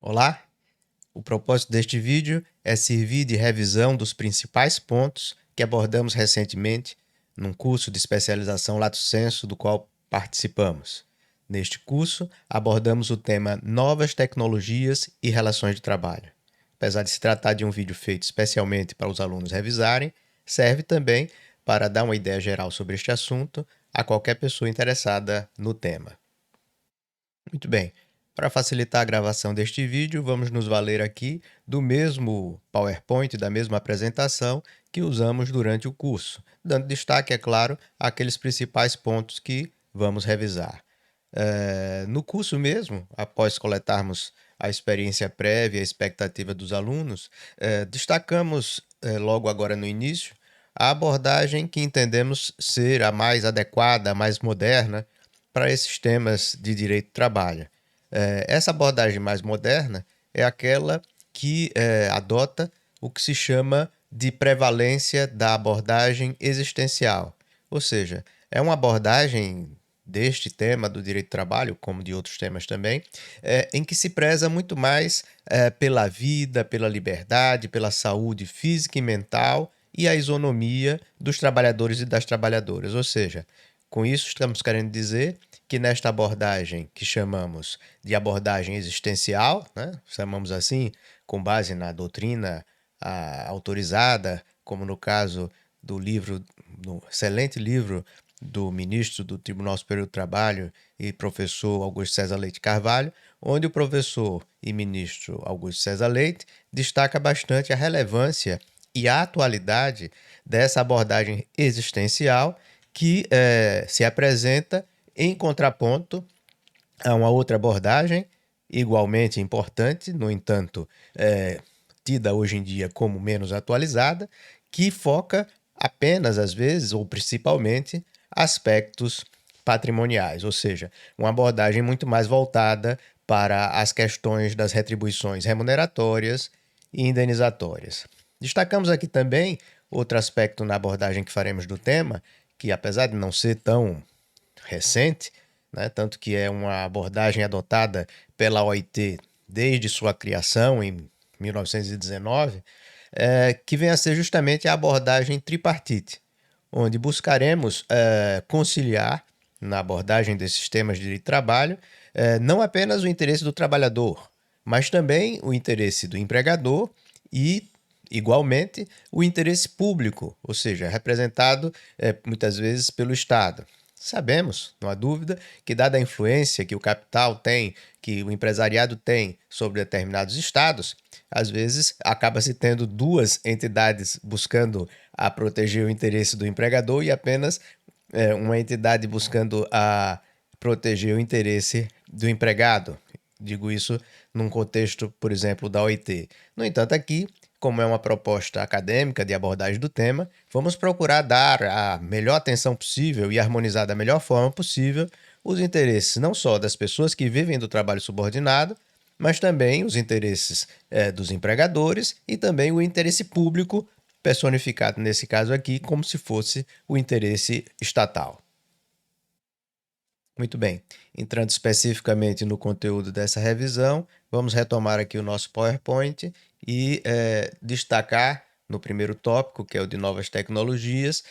Olá! O propósito deste vídeo é servir de revisão dos principais pontos que abordamos recentemente num curso de especialização Lato Sensu do qual participamos. Neste curso, abordamos o tema Novas Tecnologias e Relações de Trabalho. Apesar de se tratar de um vídeo feito especialmente para os alunos revisarem, serve também para dar uma ideia geral sobre este assunto a qualquer pessoa interessada no tema. Muito bem. Para facilitar a gravação deste vídeo, vamos nos valer aqui do mesmo PowerPoint, da mesma apresentação que usamos durante o curso, dando destaque, é claro, àqueles principais pontos que vamos revisar. No curso mesmo, após coletarmos a experiência prévia e a expectativa dos alunos, destacamos, logo agora no início, a abordagem que entendemos ser a mais adequada, a mais moderna para esses temas de direito do trabalho. Essa abordagem mais moderna é aquela que adota o que se chama de prevalência da abordagem existencial, ou seja, é uma abordagem deste tema do direito do trabalho, como de outros temas também, em que se preza muito mais pela vida, pela liberdade, pela saúde física e mental e a isonomia dos trabalhadores e das trabalhadoras. Ou seja, com isso estamos querendo dizer que nesta abordagem que chamamos de abordagem existencial, né, chamamos assim com base na doutrina autorizada, como no caso do livro, do excelente livro do ministro do Tribunal Superior do Trabalho e professor Augusto César Leite Carvalho, onde o professor e ministro Augusto César Leite destaca bastante a relevância e a atualidade dessa abordagem existencial que se apresenta em contraponto a uma outra abordagem igualmente importante, no entanto, tida hoje em dia como menos atualizada, que foca apenas, às vezes, ou principalmente, aspectos patrimoniais, ou seja, uma abordagem muito mais voltada para as questões das retribuições remuneratórias e indenizatórias. Destacamos aqui também outro aspecto na abordagem que faremos do tema, que apesar de não ser tão recente, né, tanto que é uma abordagem adotada pela OIT desde sua criação em 1919, que vem a ser justamente a abordagem tripartite, onde buscaremos conciliar, na abordagem desses temas de direito do trabalho, não apenas o interesse do trabalhador, mas também o interesse do empregador e, igualmente, o interesse público, ou seja, representado muitas vezes pelo Estado. Sabemos, não há dúvida, que dada a influência que o capital tem, que o empresariado tem sobre determinados estados, às vezes acaba-se tendo duas entidades buscando a proteger o interesse do empregador e apenas uma entidade buscando a proteger o interesse do empregado. Digo isso num contexto, por exemplo, da OIT. No entanto, aqui, como é uma proposta acadêmica de abordagem do tema, vamos procurar dar a melhor atenção possível e harmonizar da melhor forma possível os interesses não só das pessoas que vivem do trabalho subordinado, mas também os interesses dos empregadores e também o interesse público, personificado nesse caso aqui como se fosse o interesse estatal. Muito bem, entrando especificamente no conteúdo dessa revisão, vamos retomar aqui o nosso PowerPoint e destacar no primeiro tópico, que é o de novas tecnologias,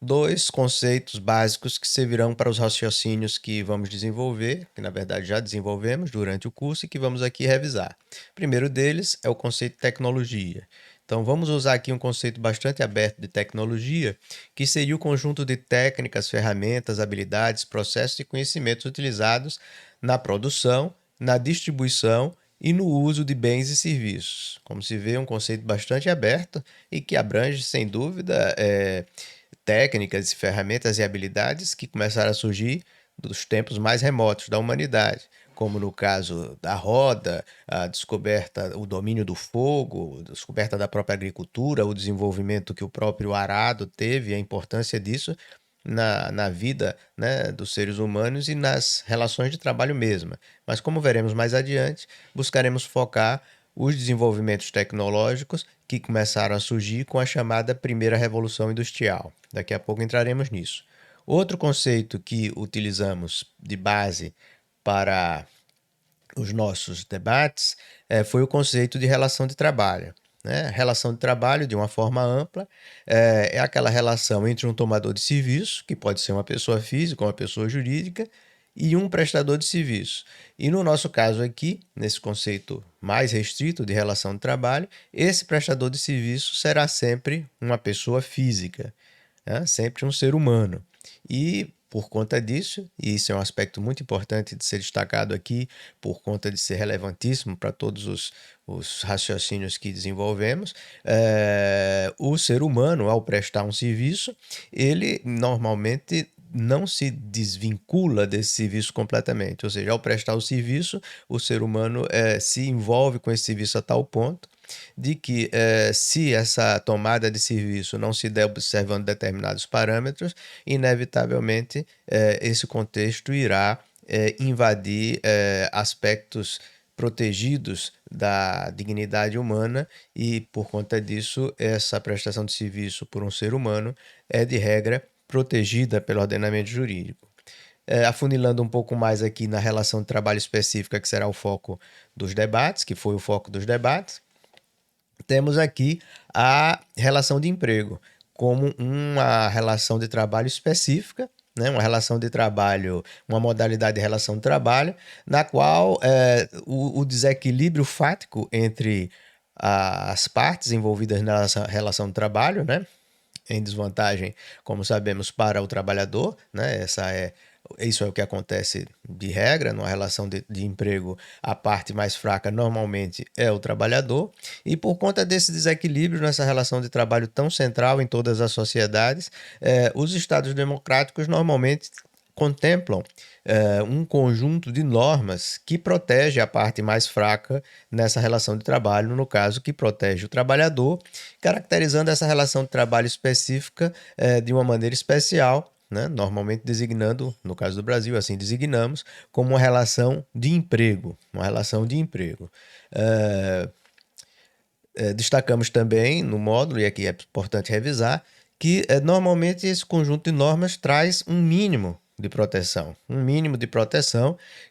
dois conceitos básicos que servirão para os raciocínios que vamos desenvolver, que na verdade já desenvolvemos durante o curso e que vamos aqui revisar. O primeiro deles é o conceito de tecnologia. Então vamos usar aqui um conceito bastante aberto de tecnologia, que seria o conjunto de técnicas, ferramentas, habilidades, processos e conhecimentos utilizados na produção, na distribuição e no uso de bens e serviços. Como se vê, um conceito bastante aberto e que abrange, sem dúvida, técnicas, ferramentas e habilidades que começaram a surgir dos tempos mais remotos da humanidade, como no caso da roda, a descoberta, o domínio do fogo, a descoberta da própria agricultura, o desenvolvimento que o próprio arado teve, a importância disso na vida, né, dos seres humanos e nas relações de trabalho mesma. Mas como veremos mais adiante, buscaremos focar os desenvolvimentos tecnológicos que começaram a surgir com a chamada primeira revolução industrial. Daqui a pouco entraremos nisso. Outro conceito que utilizamos de base para os nossos debates foi o conceito de relação de trabalho. Né? Relação de trabalho, de uma forma ampla, é aquela relação entre um tomador de serviço, que pode ser uma pessoa física ou uma pessoa jurídica, e um prestador de serviço. E no nosso caso aqui, nesse conceito mais restrito de relação de trabalho, esse prestador de serviço será sempre uma pessoa física, né? Sempre um ser humano. E por conta disso, e isso é um aspecto muito importante de ser destacado aqui, por conta de ser relevantíssimo para todos os raciocínios que desenvolvemos, o ser humano, ao prestar um serviço, ele normalmente não se desvincula desse serviço completamente. Ou seja, ao prestar o serviço, o ser humano se envolve com esse serviço a tal ponto de que se essa tomada de serviço não se der observando determinados parâmetros, inevitavelmente esse contexto irá invadir aspectos protegidos da dignidade humana e, por conta disso, essa prestação de serviço por um ser humano é, de regra, protegida pelo ordenamento jurídico. Afunilando um pouco mais aqui na relação de trabalho específica, que será o foco dos debates, que foi o foco dos debates, temos aqui a relação de emprego como uma relação de trabalho específica, né? Uma relação de trabalho, uma modalidade de relação de trabalho, na qual o desequilíbrio fático entre as partes envolvidas nessa relação de trabalho, né? Em desvantagem, como sabemos, para o trabalhador, né? Isso é o que acontece de regra, numa relação de emprego, a parte mais fraca normalmente é o trabalhador, e por conta desse desequilíbrio nessa relação de trabalho tão central em todas as sociedades, os estados democráticos normalmente contemplam um conjunto de normas que protege a parte mais fraca nessa relação de trabalho, no caso, que protege o trabalhador, caracterizando essa relação de trabalho específica de uma maneira especial, né? Normalmente designando, no caso do Brasil, assim designamos, como uma relação de emprego, uma relação de emprego. Destacamos também no módulo, e aqui é importante revisar, que normalmente esse conjunto de normas traz um mínimo de proteção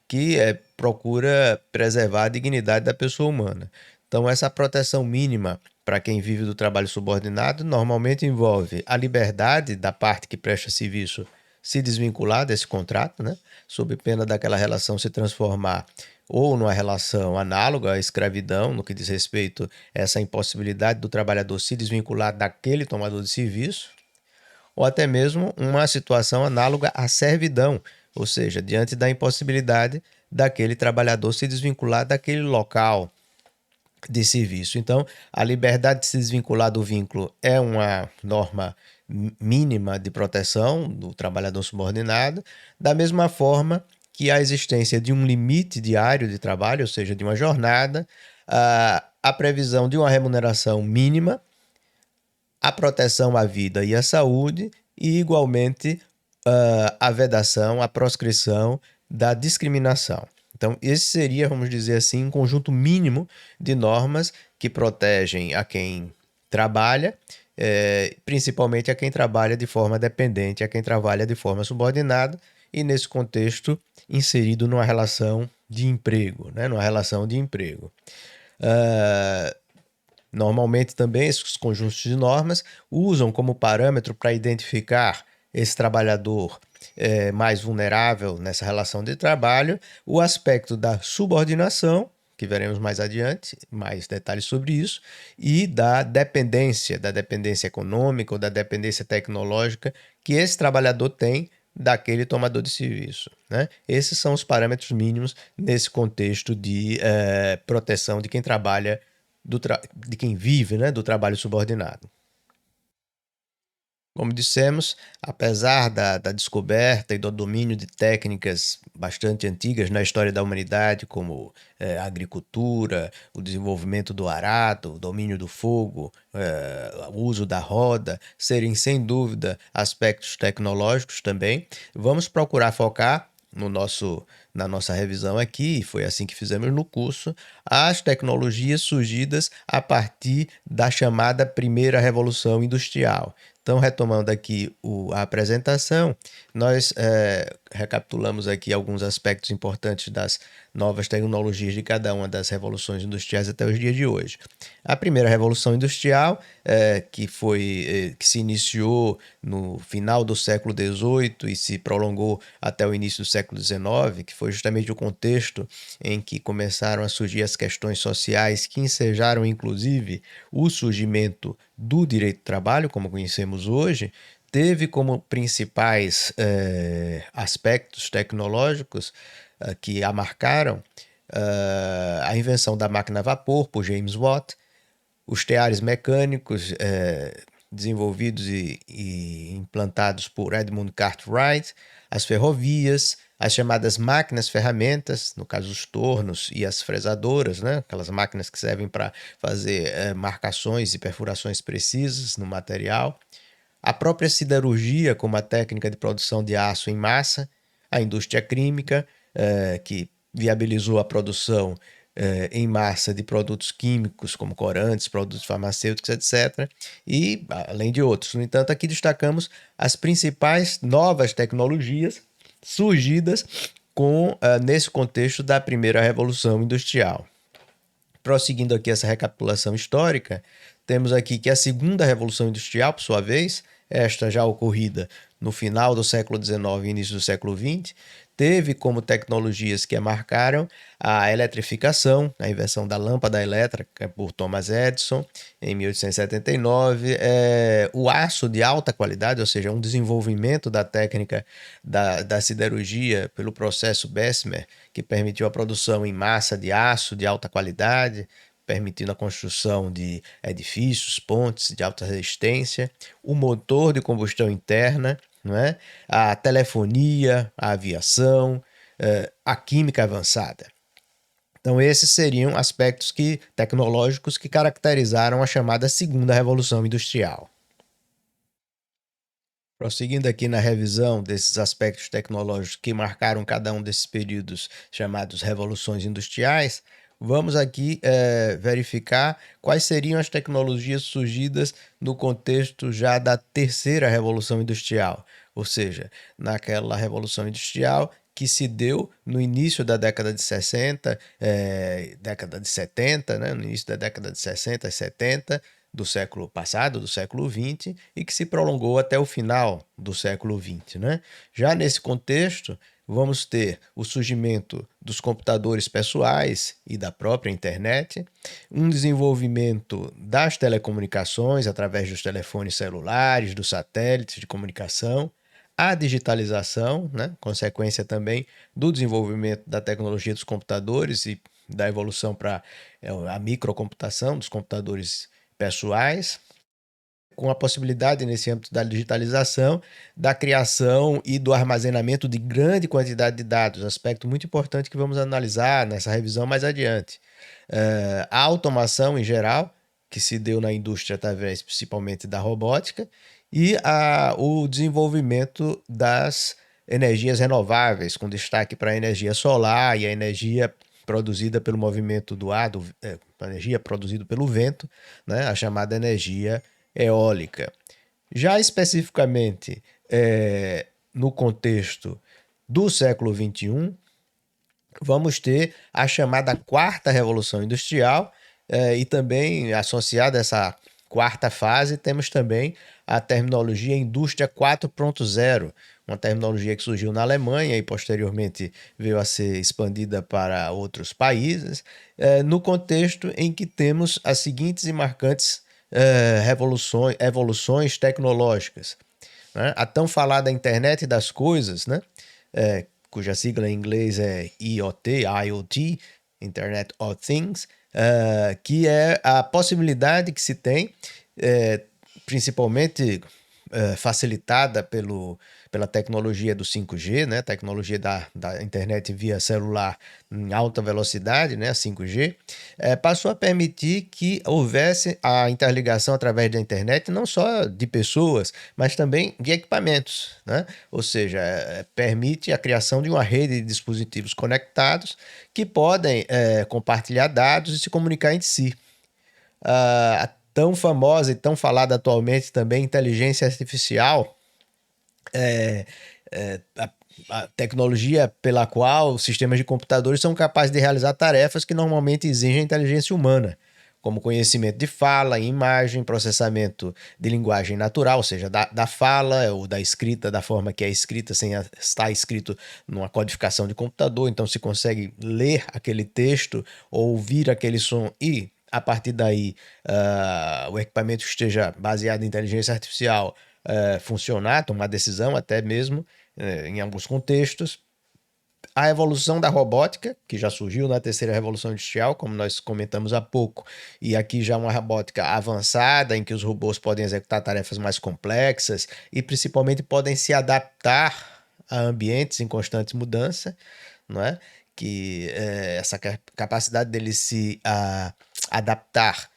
que procura preservar a dignidade da pessoa humana. Então, essa proteção mínima para quem vive do trabalho subordinado normalmente envolve a liberdade da parte que presta serviço se desvincular desse contrato, né? Sob pena daquela relação se transformar ou numa relação análoga à escravidão, no que diz respeito a essa impossibilidade do trabalhador se desvincular daquele tomador de serviço, ou até mesmo uma situação análoga à servidão, ou seja, diante da impossibilidade daquele trabalhador se desvincular daquele local de serviço. Então, a liberdade de se desvincular do vínculo é uma norma mínima de proteção do trabalhador subordinado, da mesma forma que a existência de um limite diário de trabalho, ou seja, de uma jornada, a previsão de uma remuneração mínima, a proteção à vida e à saúde e, igualmente, a vedação, a proscrição da discriminação. Então, esse seria, vamos dizer assim, um conjunto mínimo de normas que protegem a quem trabalha, principalmente a quem trabalha de forma dependente, a quem trabalha de forma subordinada, e nesse contexto inserido numa relação de emprego, né? Numa relação de emprego. Normalmente também esses conjuntos de normas usam como parâmetro para identificar esse trabalhador mais vulnerável nessa relação de trabalho o aspecto da subordinação, que veremos mais adiante, mais detalhes sobre isso, e da dependência econômica ou da dependência tecnológica que esse trabalhador tem daquele tomador de serviço, né? Esses são os parâmetros mínimos nesse contexto de proteção de quem trabalha de quem vive, né, do trabalho subordinado. Como dissemos, apesar da descoberta e do domínio de técnicas bastante antigas na história da humanidade, como a agricultura, o desenvolvimento do arado, o domínio do fogo, o uso da roda, serem sem dúvida aspectos tecnológicos também, vamos procurar focar na nossa revisão aqui, e foi assim que fizemos no curso, as tecnologias surgidas a partir da chamada primeira revolução industrial. Então, retomando aqui a apresentação, nós recapitulamos aqui alguns aspectos importantes das novas tecnologias de cada uma das revoluções industriais até os dias de hoje. A primeira revolução industrial, que se iniciou no final do século XVIII e se prolongou até o início do século XIX, que foi justamente o contexto em que começaram a surgir as questões sociais que ensejaram, inclusive, o surgimento do direito do trabalho, como conhecemos hoje, teve como principais aspectos tecnológicos que a marcaram a invenção da máquina a vapor por James Watt, os teares mecânicos desenvolvidos e implantados por Edmund Cartwright, as ferrovias, as chamadas máquinas ferramentas, no caso os tornos e as fresadoras, né? Aquelas máquinas que servem para fazer marcações e perfurações precisas no material, a própria siderurgia como a técnica de produção de aço em massa, a indústria química, que viabilizou a produção em massa de produtos químicos como corantes, produtos farmacêuticos, etc. E além de outros. No entanto, aqui destacamos as principais novas tecnologias surgidas nesse contexto da primeira revolução industrial. Prosseguindo aqui essa recapitulação histórica, temos aqui que a segunda revolução industrial, por sua vez, esta já ocorrida no final do século XIX e início do século XX, teve como tecnologias que a marcaram a eletrificação, a invenção da lâmpada elétrica por Thomas Edison em 1879, o aço de alta qualidade, ou seja, um desenvolvimento da técnica da siderurgia pelo processo Bessemer, que permitiu a produção em massa de aço de alta qualidade, permitindo a construção de edifícios, pontes de alta resistência, o motor de combustão interna, não é? A telefonia, a aviação, a química avançada. Então, esses seriam aspectos tecnológicos que caracterizaram a chamada segunda revolução industrial. Prosseguindo aqui na revisão desses aspectos tecnológicos que marcaram cada um desses períodos chamados revoluções industriais, vamos aqui verificar quais seriam as tecnologias surgidas no contexto já da terceira revolução industrial, ou seja, naquela revolução industrial que se deu no início da década de 60, década de 70, né? No início da década de 60 e 70, do século passado, do século XX, e que se prolongou até o final do século XX, né? Já nesse contexto, vamos ter o surgimento dos computadores pessoais e da própria internet, um desenvolvimento das telecomunicações através dos telefones celulares, dos satélites de comunicação, a digitalização, né? Consequência também do desenvolvimento da tecnologia dos computadores e da evolução para a microcomputação dos computadores pessoais, com a possibilidade, nesse âmbito da digitalização, da criação e do armazenamento de grande quantidade de dados, aspecto muito importante que vamos analisar nessa revisão mais adiante. A automação em geral, que se deu na indústria através principalmente da robótica, e o desenvolvimento das energias renováveis, com destaque para a energia solar e a energia produzida pelo movimento do ar, energia produzida pelo vento, né, a chamada energia eólica. Já especificamente no contexto do século XXI, vamos ter a chamada quarta revolução industrial e também associada a essa quarta fase temos também a terminologia indústria 4.0, uma terminologia que surgiu na Alemanha e posteriormente veio a ser expandida para outros países, no contexto em que temos as seguintes e marcantes evoluções tecnológicas, né? A tão falada internet das coisas, né? Cuja sigla em inglês é IoT, Internet of Things, que é a possibilidade que se tem, principalmente facilitada pela tecnologia do 5G, né? Tecnologia da internet via celular em alta velocidade, né? A 5G, passou a permitir que houvesse a interligação através da internet não só de pessoas, mas também de equipamentos, né? Ou seja, permite a criação de uma rede de dispositivos conectados que podem compartilhar dados e se comunicar entre si. A tão famosa e tão falada atualmente também inteligência artificial a tecnologia pela qual os sistemas de computadores são capazes de realizar tarefas que normalmente exigem inteligência humana, como conhecimento de fala, imagem, processamento de linguagem natural, ou seja, da fala ou da escrita, da forma que é escrita, sem estar escrito numa codificação de computador. Então se consegue ler aquele texto, ouvir aquele som e, a partir daí, o equipamento esteja baseado em inteligência artificial funcionar, tomar decisão até mesmo, em alguns contextos. A evolução da robótica, que já surgiu na terceira revolução industrial, como nós comentamos há pouco, e aqui já uma robótica avançada, em que os robôs podem executar tarefas mais complexas e principalmente podem se adaptar a ambientes em constante mudança, não é? Que essa capacidade deles se adaptar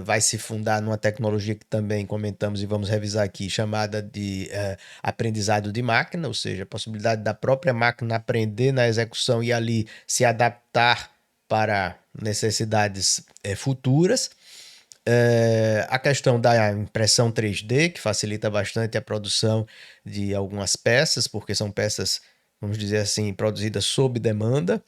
vai se fundar numa tecnologia que também comentamos e vamos revisar aqui, chamada de aprendizado de máquina, ou seja, a possibilidade da própria máquina aprender na execução e ali se adaptar para necessidades futuras. A questão da impressão 3D, que facilita bastante a produção de algumas peças, porque são peças, vamos dizer assim, produzidas sob demanda.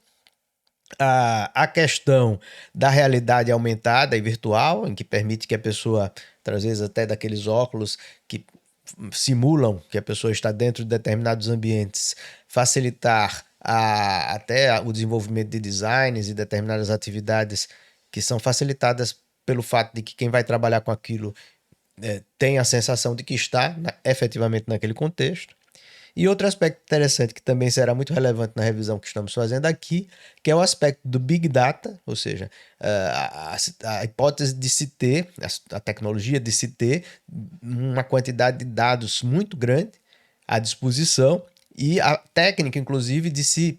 A questão da realidade aumentada e virtual, em que permite que a pessoa, às vezes até daqueles óculos que simulam que a pessoa está dentro de determinados ambientes, facilitar até o desenvolvimento de designs e determinadas atividades que são facilitadas pelo fato de que quem vai trabalhar com aquilo tem a sensação de que está efetivamente naquele contexto. E outro aspecto interessante que também será muito relevante na revisão que estamos fazendo aqui, que é o aspecto do Big Data, ou seja, a hipótese de se ter, a tecnologia de se ter uma quantidade de dados muito grande à disposição e a técnica, inclusive, de se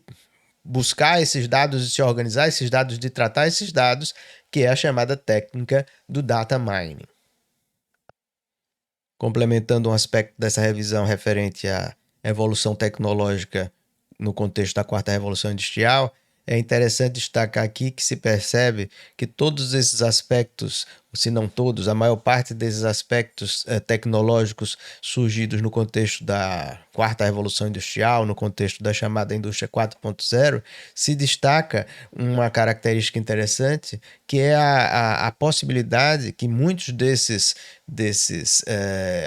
buscar esses dados, de se organizar esses dados, de tratar esses dados, que é a chamada técnica do data mining. Complementando um aspecto dessa revisão referente à evolução tecnológica no contexto da quarta revolução industrial, é interessante destacar aqui que se percebe que todos esses aspectos, se não todos, a maior parte desses aspectos tecnológicos surgidos no contexto da quarta revolução industrial, no contexto da chamada indústria 4.0, se destaca uma característica interessante, que é a possibilidade que muitos desses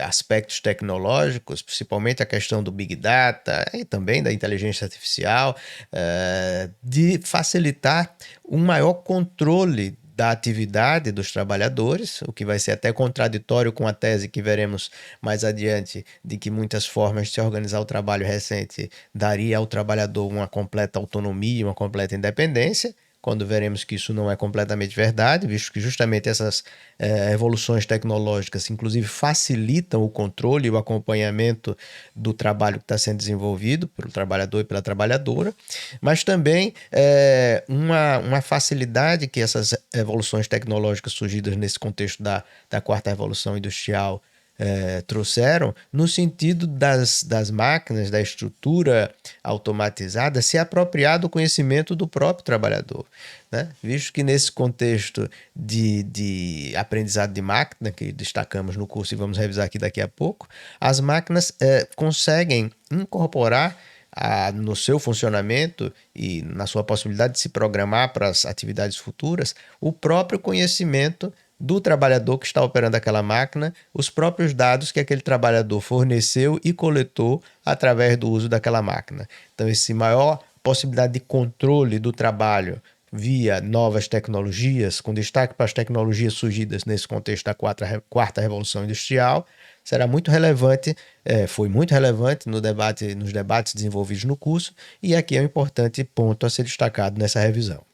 aspectos tecnológicos, principalmente a questão do Big Data e também da inteligência artificial, de facilitar um maior controle da atividade dos trabalhadores, o que vai ser até contraditório com a tese que veremos mais adiante de que muitas formas de se organizar o trabalho recente daria ao trabalhador uma completa autonomia, uma completa independência, quando veremos que isso não é completamente verdade, visto que justamente essas evoluções tecnológicas, inclusive, facilitam o controle e o acompanhamento do trabalho que está sendo desenvolvido pelo trabalhador e pela trabalhadora, mas também uma facilidade que essas evoluções tecnológicas surgidas nesse contexto da quarta revolução industrial trouxeram, no sentido das máquinas, da estrutura automatizada, se apropriar do conhecimento do próprio trabalhador, né? Visto que nesse contexto de aprendizado de máquina, que destacamos no curso e vamos revisar aqui daqui a pouco, as máquinas conseguem incorporar no seu funcionamento e na sua possibilidade de se programar para as atividades futuras, o próprio conhecimento do trabalhador que está operando aquela máquina, os próprios dados que aquele trabalhador forneceu e coletou através do uso daquela máquina. Então, essa maior possibilidade de controle do trabalho via novas tecnologias, com destaque para as tecnologias surgidas nesse contexto da quarta revolução industrial, será muito relevante, foi muito relevante nos debates desenvolvidos no curso, e aqui é um importante ponto a ser destacado nessa revisão.